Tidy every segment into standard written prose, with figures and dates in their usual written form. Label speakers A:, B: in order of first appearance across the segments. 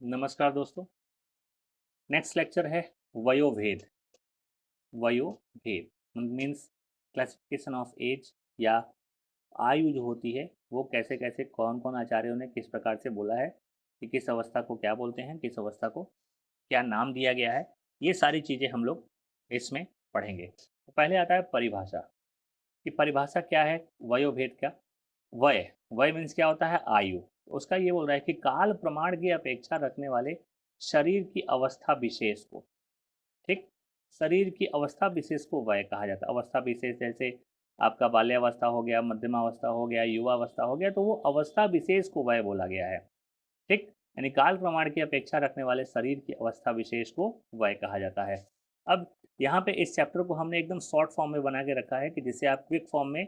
A: नमस्कार दोस्तों। Next lecture है वयोभेद। वयोभेद मीन्स क्लासिफिकेशन ऑफ एज, या आयु जो होती है वो कैसे कैसे कौन कौन आचार्यों ने किस प्रकार से बोला है कि किस अवस्था को क्या बोलते हैं, किस अवस्था को क्या नाम दिया गया है। ये सारी चीज़ें हम लोग इसमें पढ़ेंगे। तो पहले आता है परिभाषा, कि परिभाषा क्या है वयोभेद का। वय वय मीन्स क्या होता है, आयु। तो उसका ये बोल रहा है कि काल प्रमाण की अपेक्षा रखने वाले शरीर की अवस्था विशेष को, ठीक, शरीर की अवस्था विशेष को वय कहा जाता है। अवस्था विशेष जैसे आपका बाल्यावस्था हो गया, मध्यमावस्था हो गया, युवावस्था हो गया, तो वो अवस्था विशेष को वय बोला गया है। ठीक, यानी काल प्रमाण की अपेक्षा रखने वाले शरीर की अवस्था विशेष को वय कहा जाता है। अब यहाँ पे इस चैप्टर को हमने एकदम शॉर्ट फॉर्म में बना के रखा है कि जिससे आप क्विक फॉर्म में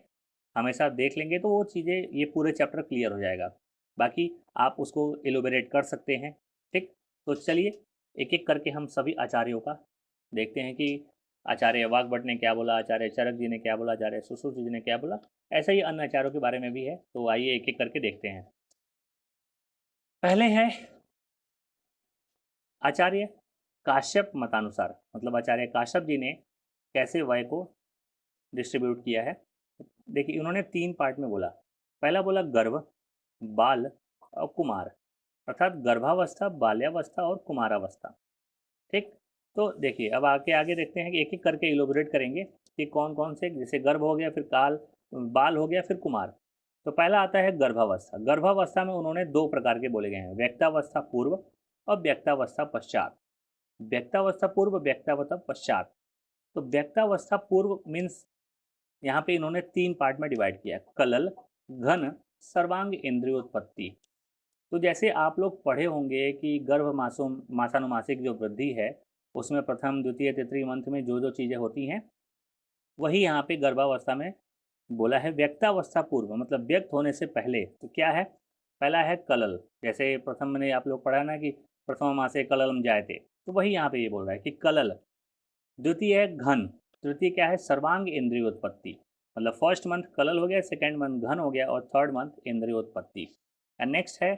A: हमेशा देख लेंगे तो वो चीज़ें, ये पूरे चैप्टर क्लियर हो जाएगा। बाकी आप उसको एलोबरेट कर सकते हैं। ठीक, तो चलिए एक एक करके हम सभी आचार्यों का देखते हैं कि आचार्य वाग्भट ने क्या बोला, आचार्य चरक जी ने क्या बोला, आचार्य सुश्रुत जी ने क्या बोला। ऐसा ही अन्य आचार्यों के बारे में भी है, तो आइए एक एक करके देखते हैं। पहले है आचार्य काश्यप मतानुसार, मतलब आचार्य काश्यप जी ने कैसे वय को डिस्ट्रीब्यूट किया है। देखिए उन्होंने तीन पार्ट में बोला। पहला बोला गर्भ, बाल और कुमार, अर्थात गर्भावस्था, बाल्यावस्था और कुमारावस्था। ठीक, तो देखिए अब आके आगे देखते हैं कि एक एक करके इलोबरेट करेंगे कि कौन कौन से, जैसे गर्भ हो गया, फिर काल, बाल हो गया, फिर कुमार। तो पहला आता है गर्भावस्था। गर्भावस्था में उन्होंने दो प्रकार के बोले गए हैं, व्यक्तावस्था पूर्व और व्यक्तावस्था पश्चात। व्यक्तावस्था पूर्व, व्यक्तावस्था पश्चात। तो व्यक्तावस्था पूर्व मीन्स यहाँ पे इन्होंने तीन पार्ट में डिवाइड किया है, कलल, घन, सर्वांग इंद्रियोत्पत्ति। तो जैसे आप लोग पढ़े होंगे कि गर्भ मासों मासानुमासिक जो वृद्धि है उसमें प्रथम द्वितीय तृतीय मंथ में जो जो चीज़ें होती हैं वही यहाँ पे गर्भावस्था में बोला है। व्यक्तावस्था पूर्व मतलब व्यक्त होने से पहले तो क्या है, पहला है कलल। जैसे प्रथम में आप लोग पढ़ा ना कि प्रथम मासे कललम जायते, तो वही यहाँ पे ये बोल रहा है कि कलल। द्वितीय है घन। तृतीय क्या है, सर्वांग इंद्रियोत्पत्ति। मतलब फर्स्ट मंथ कलल हो गया, सेकेंड मंथ घन हो गया और थर्ड मंथ इंद्रियोत्पत्ति। एंड नेक्स्ट है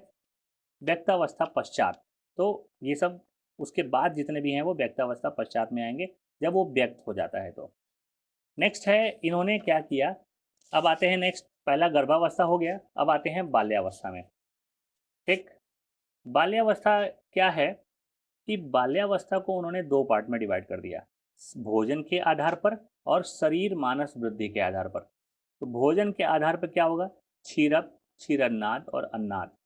A: व्यक्तावस्था पश्चात। तो ये सब उसके बाद जितने भी हैं वो व्यक्तावस्था पश्चात में आएंगे, जब वो व्यक्त हो जाता है। तो नेक्स्ट है इन्होंने क्या किया। अब आते हैं नेक्स्ट, पहला गर्भावस्था हो गया, अब आते हैं बाल्यावस्था में। ठीक, बाल्यावस्था क्या है कि बाल्यावस्था को उन्होंने दो पार्ट में डिवाइड कर दिया, भोजन के आधार पर और शरीर मानस वृद्धि के आधार पर। तो भोजन के आधार पर क्या होगा, क्षीरप, क्षीरन्नाद और अन्नाद।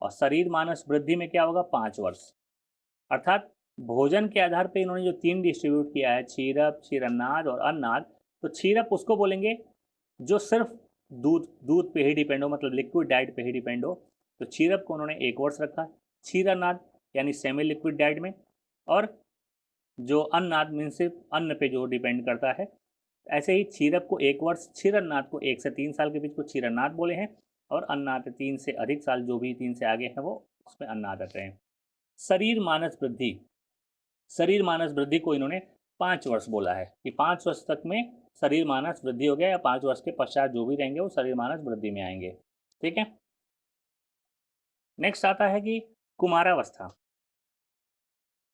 A: और शरीर मानस वृद्धि में क्या होगा, 5 वर्ष। अर्थात भोजन के आधार पर इन्होंने जो तीन डिस्ट्रीब्यूट किया है, क्षीरप, क्षीरन्नाद और अन्नाद। तो क्षीरप उसको बोलेंगे जो सिर्फ दूध दूध पे ही डिपेंड हो, मतलब लिक्विड डाइट पे ही डिपेंड हो। तो क्षीरप को उन्होंने 1 वर्ष रखा। क्षीरनाद यानी सेमी लिक्विड डाइट में। और जो अन्नाद मीन सिर्फ अन्न पे जो डिपेंड करता है। ऐसे ही क्षीरप को 1 वर्ष, क्षीरनाद को 1 से 3 साल के बीच को क्षीरनाद बोले हैं। और अन्नाद 3 से अधिक साल, जो भी 3 से आगे हैं वो उसमें अन्नाद आते हैं। शरीर मानस वृद्धि, शरीर मानस वृद्धि को इन्होंने 5 वर्ष बोला है कि 5 वर्ष तक में शरीर मानस वृद्धि हो गया, या 5 वर्ष के पश्चात जो भी रहेंगे वो शरीर मानस वृद्धि में आएंगे। ठीक है, नेक्स्ट आता है कि कुमारावस्था।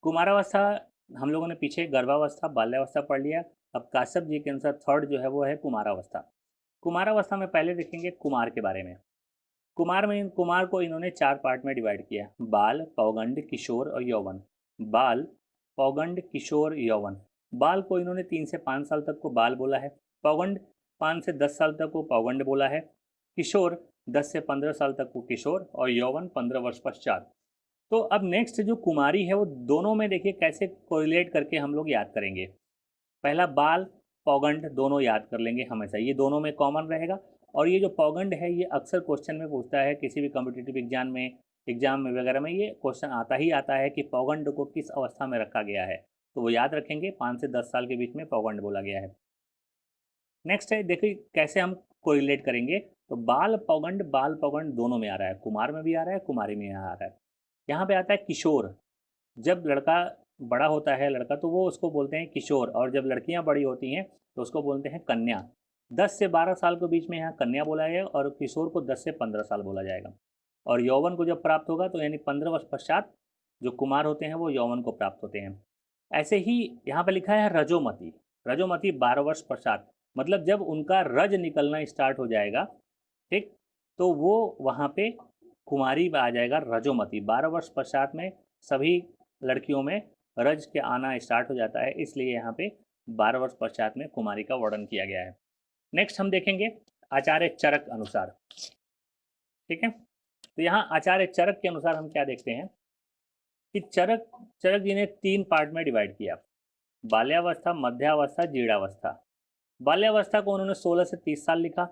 A: कुमारावस्था हम लोगों ने पीछे गर्भावस्था, बाल्यावस्था पढ़ लिया। अब काश्यप जी के अनुसार थर्ड जो है वो है कुमारावस्था। कुमारावस्था में पहले देखेंगे कुमार के बारे में। कुमार को इन्होंने 4 पार्ट में डिवाइड किया, बाल, पौगंड, किशोर और यौवन। बाल, पौगंड, किशोर, यौवन। बाल को इन्होंने 3 से 5 साल तक को बाल बोला है। पौगंड 5 से 10 साल तक को पौगंड बोला है। किशोर 10 से 15 साल तक को किशोर, और यौवन 15 वर्ष पश्चात। तो अब नेक्स्ट जो कुमारी है वो दोनों में देखिए कैसे कोरिलेट करके हम लोग याद करेंगे। पहला बाल, पौगंड दोनों याद कर लेंगे हमेशा, ये दोनों में कॉमन रहेगा। और ये जो पौगंड है ये अक्सर क्वेश्चन में पूछता है, किसी भी कॉम्पिटिटिव एग्जाम में वगैरह में ये क्वेश्चन आता ही आता है कि पौगंड को किस अवस्था में रखा गया है। तो वो याद रखेंगे, 5 से 10 साल के बीच में पौगंड बोला गया है। नेक्स्ट है देखिए कैसे हम कोरिलेट करेंगे। तो बाल पौगंड दोनों में आ रहा है, कुमार में भी आ रहा है, कुमारी में आ रहा है। यहाँ पे आता है किशोर। जब लड़का बड़ा होता है लड़का, तो वो उसको बोलते हैं किशोर, और जब लड़कियां बड़ी होती हैं तो उसको बोलते हैं कन्या। 10 से 12 साल के बीच में यहाँ कन्या बोला जाएगा, और किशोर को 10 से 15 साल बोला जाएगा। और यौवन को जब प्राप्त होगा तो यानी 15 वर्ष पश्चात जो कुमार होते हैं वो यौवन को प्राप्त होते हैं। ऐसे ही यहाँ पे लिखा है रजोमती। रजोमती 12 वर्ष पश्चात, मतलब जब उनका रज निकलना स्टार्ट हो जाएगा, ठीक, तो वो वहाँ पे कुमारी में आ जाएगा रजोमती। 12 वर्ष पश्चात में सभी लड़कियों में रज के आना स्टार्ट हो जाता है, इसलिए यहाँ पे 12 वर्ष पश्चात में कुमारी का वर्णन किया गया है। नेक्स्ट हम देखेंगे आचार्य चरक अनुसार। ठीक है, तो यहाँ आचार्य चरक के अनुसार हम क्या देखते हैं कि चरक चरक जी ने 3 पार्ट में डिवाइड किया, बाल्यावस्था, मध्यावस्था, जीर्णावस्था। बाल्यावस्था को उन्होंने 16 से 30 साल लिखा,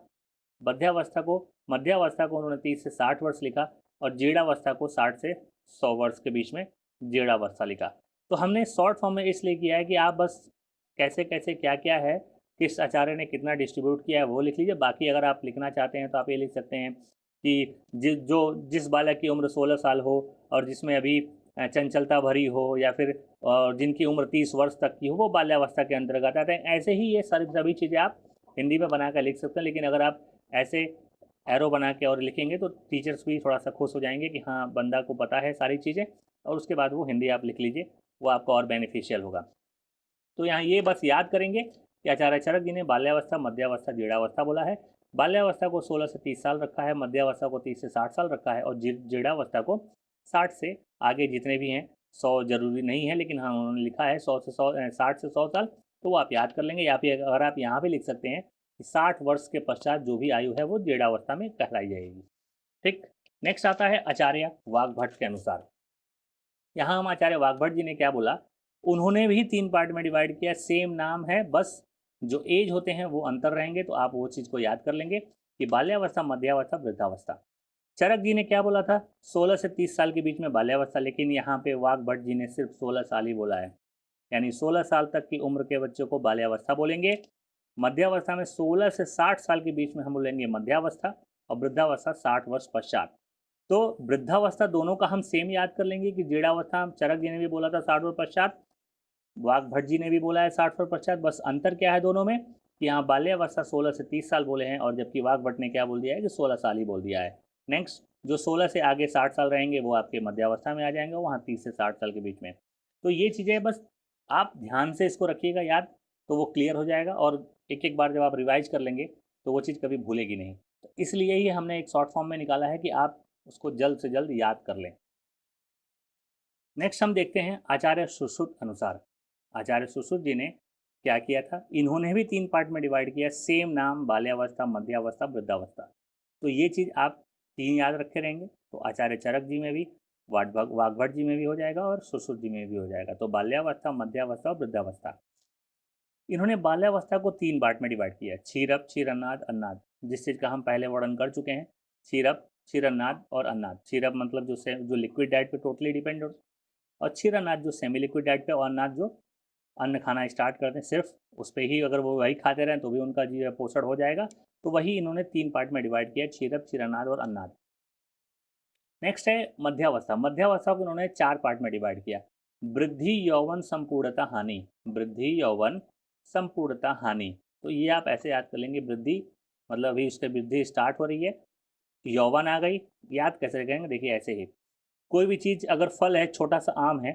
A: मध्यावस्था को उन्होंने 30 से 60 वर्ष लिखा, और जीर्णावस्था को 60 से 100 वर्ष के बीच में जीर्णावस्था लिखा। तो हमने शॉर्ट फॉर्म में इसलिए किया है कि आप बस कैसे कैसे क्या क्या है, किस आचार्य ने कितना डिस्ट्रीब्यूट किया है वो लिख लीजिए। बाकी अगर आप लिखना चाहते हैं तो आप ये लिख सकते हैं कि जिस बालक की उम्र 16 साल हो और जिसमें अभी चंचलता भरी हो, या फिर जिनकी उम्र 30 वर्ष तक की हो, वो बाल्यावस्था के अंतर्गत आते हैं। ऐसे ही ये सारी सभी चीज़ें आप हिंदी में बना कर लिख सकते हैं, लेकिन अगर आप ऐसे एरो बना के और लिखेंगे तो टीचर्स भी थोड़ा सा खुश हो जाएंगे कि हाँ बंदा को पता है सारी चीज़ें, और उसके बाद वो हिंदी आप लिख लीजिए, वो आपको और बेनिफिशियल होगा। तो यहाँ ये बस याद करेंगे कि आचार्य चरक जी ने बाल्यावस्था, मध्यावस्था, जीर्णावस्था बोला है। बाल्यावस्था को 16 से 30 साल रखा है, मध्यावस्था को 30 से 60 साल रखा है, और जीर्णावस्था को 60 से आगे जितने भी हैं, 100 जरूरी नहीं है, लेकिन हाँ उन्होंने लिखा है 60 से 100 साल, तो वो आप याद कर लेंगे। या फिर अगर आप यहाँ भी लिख सकते हैं कि 60 वर्ष के पश्चात जो भी आयु है वो जीर्णावस्था में कहलाई जाएगी। ठीक, नेक्स्ट आता है आचार्य वाग्भट के अनुसार। यहाँ हम आचार्य वाग्भट जी ने क्या बोला, उन्होंने भी 3 पार्ट में डिवाइड किया, सेम नाम है, बस जो एज होते हैं वो अंतर रहेंगे, तो आप वो चीज़ को याद कर लेंगे कि बाल्यावस्था, मध्यावस्था, वृद्धावस्था। चरक जी ने क्या बोला था, 16 से 30 साल के बीच में बाल्यावस्था, लेकिन यहाँ पे वाग्भट जी ने सिर्फ 16 साल ही बोला है, यानी 16 साल तक की उम्र के बच्चों को बाल्यावस्था बोलेंगे। मध्यावस्था में 16 से 60 साल के बीच में हम बोलेंगे मध्यावस्था, और वृद्धावस्था 60 वर्ष पश्चात। तो वृद्धावस्था दोनों का हम सेम याद कर लेंगे कि जीर्णावस्था चरक जी ने भी बोला था 60 वर्ष पश्चात, वाग्भट जी ने भी बोला है 60 वर्ष पश्चात। बस अंतर क्या है दोनों में कि यहाँ बाल्यावस्था 16 से 30 साल बोले हैं, और जबकि वाग्भट ने क्या बोल दिया है कि 16 साल ही बोल दिया है। नेक्स्ट, जो 16 से आगे 60 साल रहेंगे वो आपके मध्यावस्था में आ जाएंगे, वहाँ 30 से 60 साल के बीच में। तो ये चीज़ें बस आप ध्यान से इसको रखिएगा याद, तो वो क्लियर हो जाएगा, और एक एक बार जब आप रिवाइज कर लेंगे तो वो चीज़ कभी भूलेगी नहीं। तो इसलिए ही हमने एक शॉर्ट फॉर्म में निकाला है कि आप उसको जल्द से जल्द याद कर लें। नेक्स्ट हम देखते हैं आचार्य सुश्रुत अनुसार। आचार्य सुश्रुत जी ने क्या किया था, इन्होंने भी 3 पार्ट में डिवाइड किया, सेम नाम, बाल्यावस्था, मध्यावस्था, वृद्धावस्था। तो ये चीज़ आप 3 याद रखे रहेंगे, तो आचार्य चरक जी में भी, वाग्भट जी में भी हो जाएगा, और सुश्रुत जी में भी हो जाएगा। तो बाल्यावस्था, मध्यावस्था और वृद्धावस्था। इन्होंने बाल्यावस्था को 3 पार्ट में डिवाइड किया, क्षीरप, क्षीरन्नाद, अन्नाद, जिस चीज़ का हम पहले वर्णन कर चुके हैं। क्षीरप, क्षीरन्नाद और अन्नाद। क्षीरप मतलब जो लिक्विड डाइट पे टोटली डिपेंड हो, और क्षीरन्नाद जो सेमी लिक्विड डाइट पे, और अन्नाद जो अन्न खाना स्टार्ट कर दें सिर्फ उस पर ही, अगर वो वही खाते रहें तो भी उनका जीव पोषण हो जाएगा। तो वही इन्होंने 3 पार्ट में डिवाइड किया, क्षीरप, क्षीरन्नाद और अन्नाद। नेक्स्ट है मध्यावस्था। मध्यावस्था को उन्होंने 4 पार्ट में डिवाइड किया, वृद्धि, यौवन, संपूर्णता, हानि। वृद्धि, यौवन, संपूर्णता, हानि। तो ये आप ऐसे याद कर लेंगे, वृद्धि मतलब अभी उसकी वृद्धि स्टार्ट हो रही है, यौवन आ गई। याद कैसे करेंगे, देखिए ऐसे ही, कोई भी चीज़ अगर फल है, छोटा सा आम है,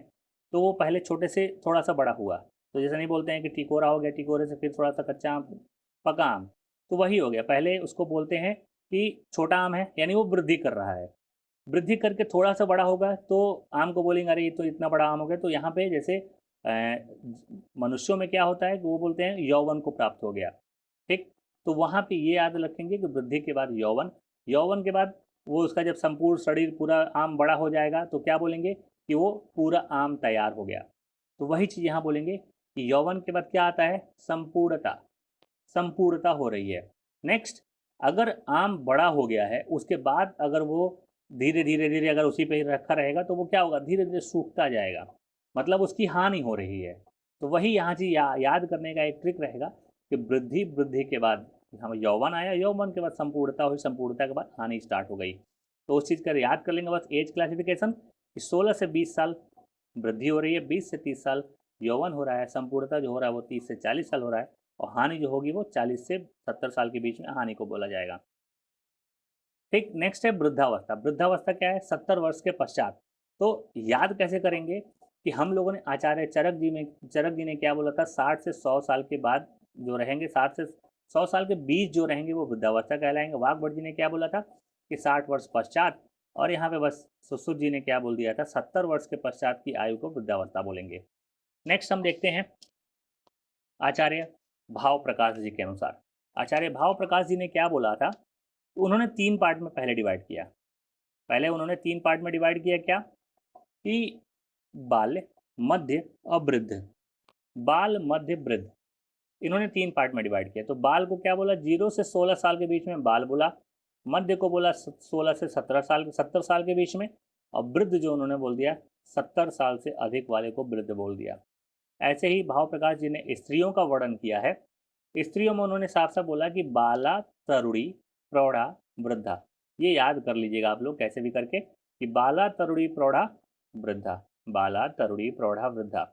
A: तो वो पहले छोटे से थोड़ा सा बड़ा हुआ, तो जैसे नहीं बोलते हैं कि टिकोरा हो गया, टिकोरे से फिर थोड़ा सा कच्चा आम, पका आम, तो वही हो गया। पहले उसको बोलते हैं कि छोटा आम है, यानी वो वृद्धि कर रहा है, वृद्धि करके थोड़ा सा बड़ा होगा तो आम को बोलेंगे अरे ये तो इतना बड़ा आम हो गया। तो यहाँ पे जैसे मनुष्यों में क्या होता है कि वो बोलते हैं यौवन को प्राप्त हो गया, ठीक। तो वहाँ पे ये याद रखेंगे कि वृद्धि के बाद यौवन, यौवन के बाद वो उसका जब संपूर्ण शरीर पूरा आम बड़ा हो जाएगा तो क्या बोलेंगे कि वो पूरा आम तैयार हो गया। तो वही चीज़ यहाँ बोलेंगे कि यौवन के बाद क्या आता है, संपूर्णता, संपूर्णता हो रही है। नेक्स्ट, अगर आम बड़ा हो गया है उसके बाद अगर वो धीरे धीरे धीरे अगर उसी पे रखा रहेगा तो वो क्या होगा, धीरे धीरे सूखता जाएगा, मतलब उसकी हानि हो रही है। तो वही यहाँ चीज याद करने का एक ट्रिक रहेगा कि वृद्धि, वृद्धि के बाद हम यौवन आया, यौवन के बाद संपूर्णता हुई, संपूर्णता के बाद हानि स्टार्ट हो गई। तो उस चीज़ का याद कर लेंगे बस एज क्लासिफिकेशन कि 16 से 20 साल वृद्धि हो रही है, 20 से 30 साल यौवन हो रहा है, संपूर्णता जो हो रहा है वो 30 से 40 साल हो रहा है, और हानि जो होगी वो 40 से 70 साल के बीच में हानि को बोला जाएगा। ठीक, नेक्स्ट है वृद्धावस्था। वृद्धावस्था क्या है, 70 वर्ष के पश्चात। तो याद कैसे करेंगे कि हम लोगों ने आचार्य चरक जी ने क्या बोला था, 60 से 100 साल के बाद जो रहेंगे, 60 से 100 साल के बीच जो रहेंगे वो वृद्धावस्था कहलाएंगे। वाघभट जी ने क्या बोला था कि 60 वर्ष पश्चात, और यहाँ पे बस सुश्रुत जी ने क्या बोल दिया था, 70 वर्ष के पश्चात की आयु को वृद्धावस्था बोलेंगे। नेक्स्ट हम देखते हैं आचार्य भाव प्रकाश जी के अनुसार। आचार्य भाव प्रकाश जी ने क्या बोला था, उन्होंने 3 पार्ट में पहले डिवाइड किया। पहले उन्होंने 3 पार्ट में डिवाइड किया, क्या कि बाल्य, मध्य और वृद्ध। बाल, मध्य, वृद्ध, इन्होंने 3 पार्ट में डिवाइड किया। तो बाल को क्या बोला, 0 से 16 साल के बीच में बाल बोला। मध्य को बोला 16 से 70 साल के बीच में। और वृद्ध जो उन्होंने बोल दिया 70 साल से अधिक वाले को वृद्ध बोल दिया। ऐसे ही भाव प्रकाश जी ने स्त्रियों का वर्णन किया है। स्त्रियों में उन्होंने साफ साफ बोला कि बाला, तरुणी, प्रौढ़ा, वृद्धा। ये याद कर लीजिएगा आप लोग कैसे भी करके कि बाला, तरुणी, प्रौढ़ा, वृद्धा। बाला, तरुणी, प्रौढ़ा, वृद्धा।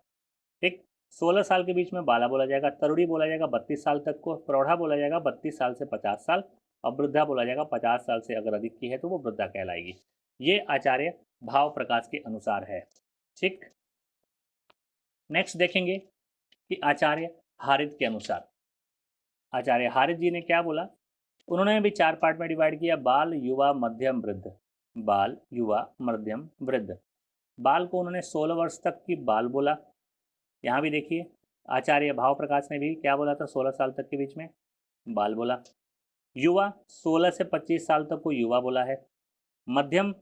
A: ठीक। 16 साल के बीच में बाला बोला जाएगा, तरुणी बोला जाएगा 32 साल तक को, प्रौढ़ा बोला जाएगा 32 साल से 50 साल, और वृद्धा बोला जाएगा 50 साल से अगर अधिक की है तो वो वृद्धा कहलाएगी। ये आचार्य भाव प्रकाश के अनुसार है। ठीक। नेक्स्ट देखेंगे कि आचार्य हारित के अनुसार। आचार्य हारित जी ने क्या बोला, उन्होंने भी 4 पार्ट में डिवाइड किया, बाल, युवा, मध्यम, वृद्ध। बाल, युवा, मध्यम, वृद्ध। बाल को उन्होंने 16 वर्ष तक की बाल बोला। यहाँ भी देखिए आचार्य भाव प्रकाश ने भी क्या बोला था, 16 साल तक के बीच में बाल बोला। युवा 16 से 25 साल तक को युवा बोला है। मध्यम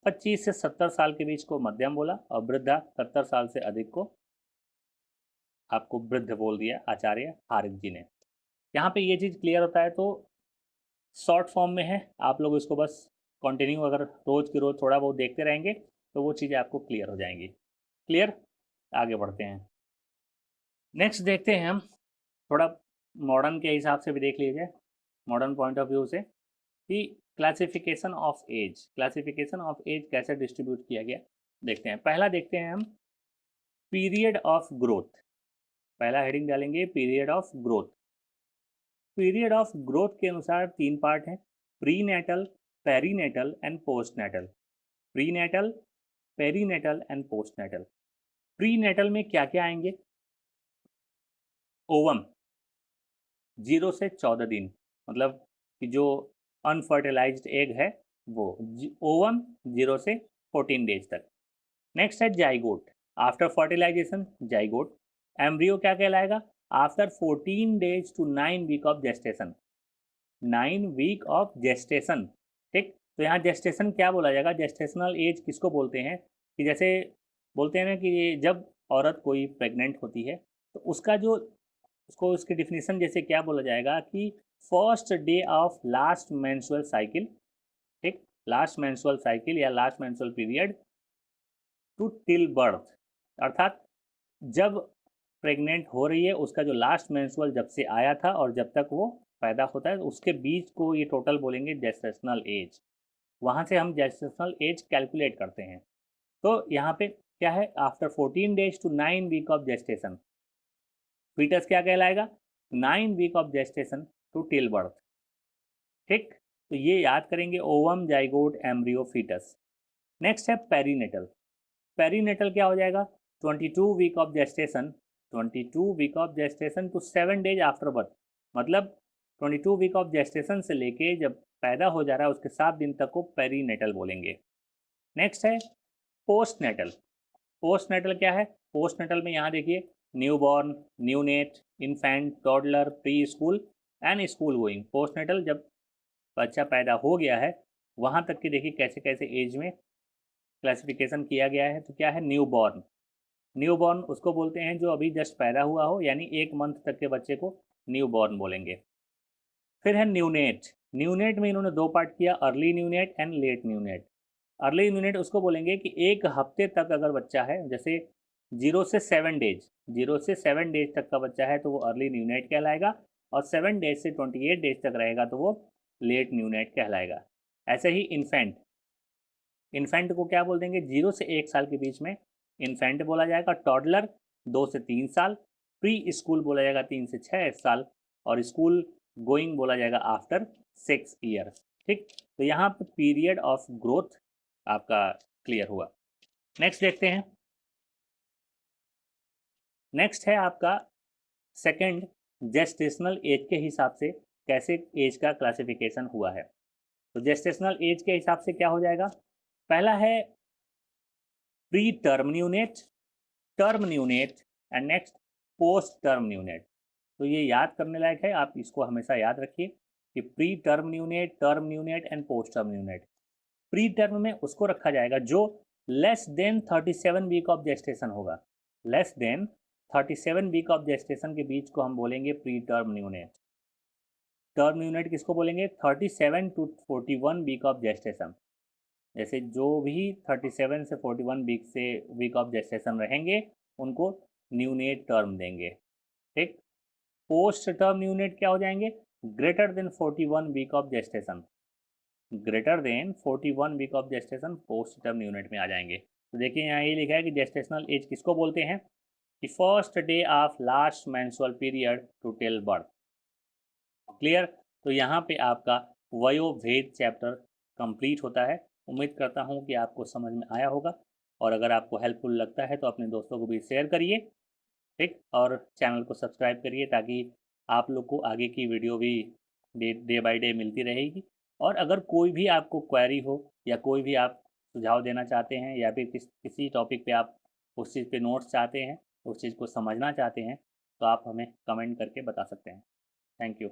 A: 25 से 70 साल के बीच को मध्यम बोला, और वृद्धा 70 साल से अधिक को आपको वृद्ध बोल दिया आचार्य हारित जी ने। यहाँ पे ये चीज़ क्लियर होता है, तो शॉर्ट फॉर्म में है, आप लोग इसको बस कंटिन्यू अगर रोज़ के रोज़ थोड़ा बहुत देखते रहेंगे तो वो चीज़ें आपको क्लियर हो जाएंगी। क्लियर, आगे बढ़ते हैं। नेक्स्ट देखते हैं हम थोड़ा मॉडर्न के हिसाब से भी देख लीजिए, मॉडर्न पॉइंट ऑफ व्यू से, कि classification of age, classification of age कैसे डिस्ट्रीब्यूट किया गया देखते हैं। पहला देखते हैं हम पीरियड ऑफ ग्रोथ। पहला हेडिंग डालेंगे period of growth. Period of growth के अनुसार 3 पार्ट हैं, prenatal, perinatal and postnatal. Prenatal, perinatal and postnatal. Prenatal में क्या क्या आएंगे, ओवम 0 से 14 दिन, मतलब कि जो अनफर्टिलाइज्ड एग है वो, ओवम 0 से 14 डेज तक। नेक्स्ट है zygote, after fertilization zygote. Embryo क्या कहलाएगा, after 14 days to 9 week of gestation. 9 week of gestation. ठीक। तो यहाँ जेस्टेशन क्या बोला जाएगा, जेस्टेशनल एज किसको बोलते हैं, कि जैसे बोलते हैं ना कि जब औरत कोई प्रेग्नेंट होती है तो उसका जो, उसको उसकी डिफिनीशन जैसे क्या बोला जाएगा कि first day of last menstrual cycle. ठीक। लास्ट मेंस्ट्रुअल साइकिल या last menstrual period to till birth, अर्थात जब प्रेग्नेंट हो रही है उसका जो लास्ट मेंस्ट्रुअल जब से आया था और जब तक वो पैदा होता है उसके बीच को ये टोटल बोलेंगे जेस्टेशनल एज। वहाँ से हम जेस्टेशनल एज कैलकुलेट करते हैं। तो यहाँ पे क्या है, after 14 days to 9 week of gestation, foetus क्या कहलाएगा, 9 week of gestation to till birth. ठीक। तो ये याद करेंगे, ovum, zygote, embryo, foetus. Next है पेरीनेटल। पेरीनेटल क्या हो जाएगा, 22 week of gestation, 22 week of gestation to 7 days after birth, मतलब 22 वीक ऑफ जेस्टेशन से लेके जब पैदा हो जा रहा है उसके 7 दिन तक को पेरीनेटल बोलेंगे। नेक्स्ट है पोस्ट नेटल। पोस्ट नेटल क्या है, पोस्ट नेटल में यहाँ देखिए newborn, neonate, infant, toddler, preschool and school going. Postnatal जब बच्चा पैदा हो गया है वहाँ तक की देखिए कैसे कैसे एज में क्लासिफिकेशन किया गया है। तो क्या है, न्यू बॉर्न, न्यू बॉर्न उसको बोलते हैं जो अभी जस्ट पैदा हुआ हो, यानी 1 मंथ तक के बच्चे को न्यू बॉर्न बोलेंगे। फिर है न्यूनेट। न्यूनेट में इन्होंने 2 पार्ट किया, early neonate and let neonate. Early neonate उसको बोलेंगे कि 1 हफ्ते तक अगर बच्चा है, जैसे 0 से 7 डेज, 0 से 7 डेज तक का बच्चा है तो वो अर्ली न्यूनेट कहलाएगा, और 7 डेज से 28 डेज तक रहेगा तो वो लेट न्यूनेट कहलाएगा। ऐसे ही इन्फेंट, इन्फेंट को क्या बोल देंगे, 0 से 1 साल के बीच में इन्फेंट बोला जाएगा। टॉडलर 2 से 3 साल, प्री स्कूल बोला जाएगा 3 से 6 साल, और स्कूल गोइंग बोला जाएगा आफ्टर 6 ईयर्स। ठीक। तो यहाँ पर पीरियड ऑफ ग्रोथ आपका क्लियर हुआ। नेक्स्ट देखते हैं। नेक्स्ट है आपका सेकंड, जेस्टेशनल एज के हिसाब से कैसे एज का क्लासिफिकेशन हुआ है। तो जेस्टेशनल एज के हिसाब से क्या हो जाएगा, पहला है pre term neonate, term neonate and next post term neonate. तो ये याद करने लायक है, आप इसको हमेशा याद रखिए कि pre term neonate and post term neonate. Pre term में उसको रखा जाएगा जो less than 37 week of gestation होगा। Less than 37 week of gestation के बीच को हम बोलेंगे pre term neonate. Term unit किसको बोलेंगे, 37 टू 41 वीक ऑफ जेस्टेशन। जैसे जो भी 37 से 41 वीक ऑफ जेस्टेशन रहेंगे उनको न्यूनेट टर्म देंगे। ठीक। पोस्ट टर्म न्यूनेट क्या हो जाएंगे, greater than 41 week of gestation. Greater than 41 week of gestation post term neonate में आ जाएंगे। तो देखिए यहाँ ये लिखा है कि जेस्टेशनल एज किसको बोलते हैं, कि first day of last menstrual period to till birth. Clear. तो यहाँ पे आपका वयोभेद चैप्टर कंप्लीट होता है। उम्मीद करता हूँ कि आपको समझ में आया होगा, और अगर आपको हेल्पफुल लगता है तो अपने दोस्तों को भी शेयर करिए। ठीक। और चैनल को सब्सक्राइब करिए ताकि आप लोग को आगे की वीडियो भी डे बाय डे मिलती रहेगी। और अगर कोई भी आपको क्वेरी हो या कोई भी आप सुझाव देना चाहते हैं या फिर किसी टॉपिक पे आप उस चीज़ पे नोट्स चाहते हैं, उस चीज़ को समझना चाहते हैं, तो आप हमें कमेंट करके बता सकते हैं। Thank you.